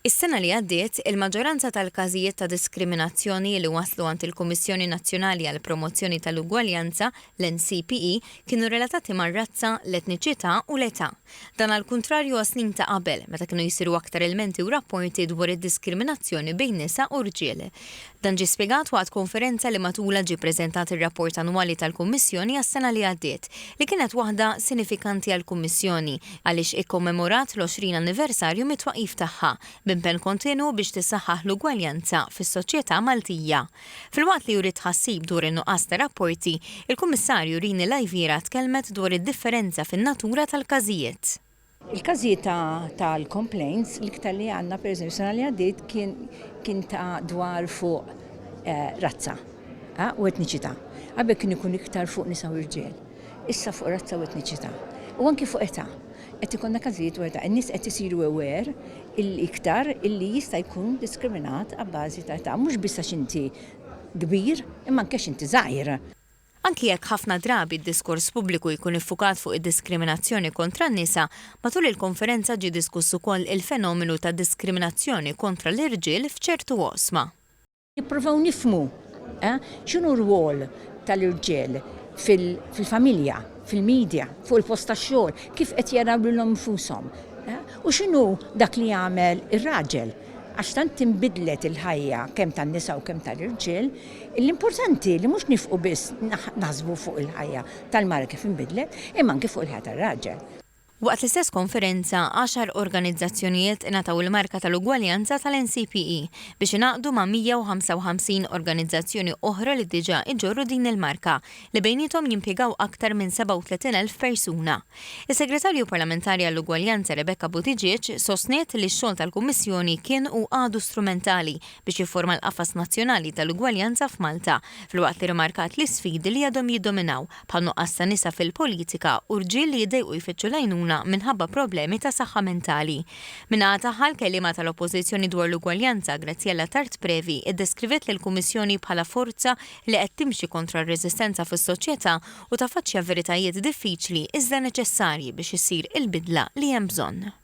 Is-sena li għaddiet, il-maġġoranza tal-każijiet ta' diskriminazzjoni li waslu għand il-Kummissjoni Nazzjonali għall Promozzjoni tal-Ugwaljanza, l-NCPE, kienu relatati mar-razza, l-etniċità u l-età. Dan għall-kuntrarju għas-snin ta' qabel, meta kienu jsiru aktar elementi u rapporti dwar id-diskriminazzjoni bejn nisa u rġiel. Dan ġie spjegat waqt konferenza li matula ġie ppreżentat ir-rapport annwali tal-Kummissjoni għas-sena li għaddiet, li kienet waħda sinifikanti għall-Kummissjoni għaliex ikkommemorat l-20 anniversarju mit-twaqif tagħha b'impenn kontinu biex tissaħħaħ l-ugwaljanza fis-soċjetà Maltija. Filwaqt li jrid ħassib dwar in-nuqqas ta' rapporti, il-Kummissarju Rini Lajvira tkellmet dwar id-differenza fin-natura tal-każijiet. Il-każijiet tal-complaints l-iktar li għandna pereżempju sena li għaddiet kien ta' dwar fuq razza u etniċità. Qabel kien ikun iktar fuq nisa u rġiel. Issa fuq razza u etniċità. U anke fuq età. Qed ikollna każijiet wara n-nies qed isiru aware il-iktar illi jista' jkun diskriminat għabbażi ta' età, mhux biss għax inti kbir, imma anke inti żgħir. Anki jekk ħafna drabi d-diskors pubbliku jkun iffukat fuq id-diskriminazzjoni kontra n-nisa, matul il-konferenza ġie diskuss ukoll il-fenomenu ta' diskriminazzjoni kontra l-irġiel f'ċertu oqsma. Jippruvaw nifhmu x'inhu r-rwol tal-irġiel fil-familja, fil-medja, fuq il-post tax-xogħol, kif qed jaraw lilhom infushom. U x'inhu dak li jagħmel ir-raġel. Għax tant tinbidlet il-ħajja kemm tan-nisa u kemm tal-irġiel, l-importanti li mhux nifqu biss naħsbu fuq il-ħajja tal-mara kif inbidlet, imma anke fuq il-ħajja tar-raġel. Waqt l-istess konferenza, 10 organizzazzjonijiet ingħataw il-marka tal-ugwaljanza tal-NCPE biex ingħaqdu ma' 155 organizzazzjoni oħra li diġà iġorru din il-marka li bejniethom jimpjegaw aktar minn 37,000 persuna. Is-Segretarju Parlamentari għall-Ugwaljanza Rebecca Buttigieg sostniet li x-xogħol tal-Kummissjoni kien u għadu strumentali biex jiforma l-qafas nazzjonali tal-ugwaljanza f'Malta, filwaqt li rimarkat l-isfidi li għadhom jiddominaw bħal nuqqas ta' nisa fil-politika u rġiel li jdejqu jfittxu l-għajnuna minħabba problemi ta' saħħa mentali. Minnaħa tagħha l-kelliema tal-Oppożizzjoni dwar l-ugwaljanza Graziella Tartprevi iddeskrivet lill-Kummissjoni bħala forza li qed timxi kontra r-reżistenza fis-soċjetà u tafaċċja veritajiet diffiċli iżda neċessarji biex issir il-bidla li hemm bżonn.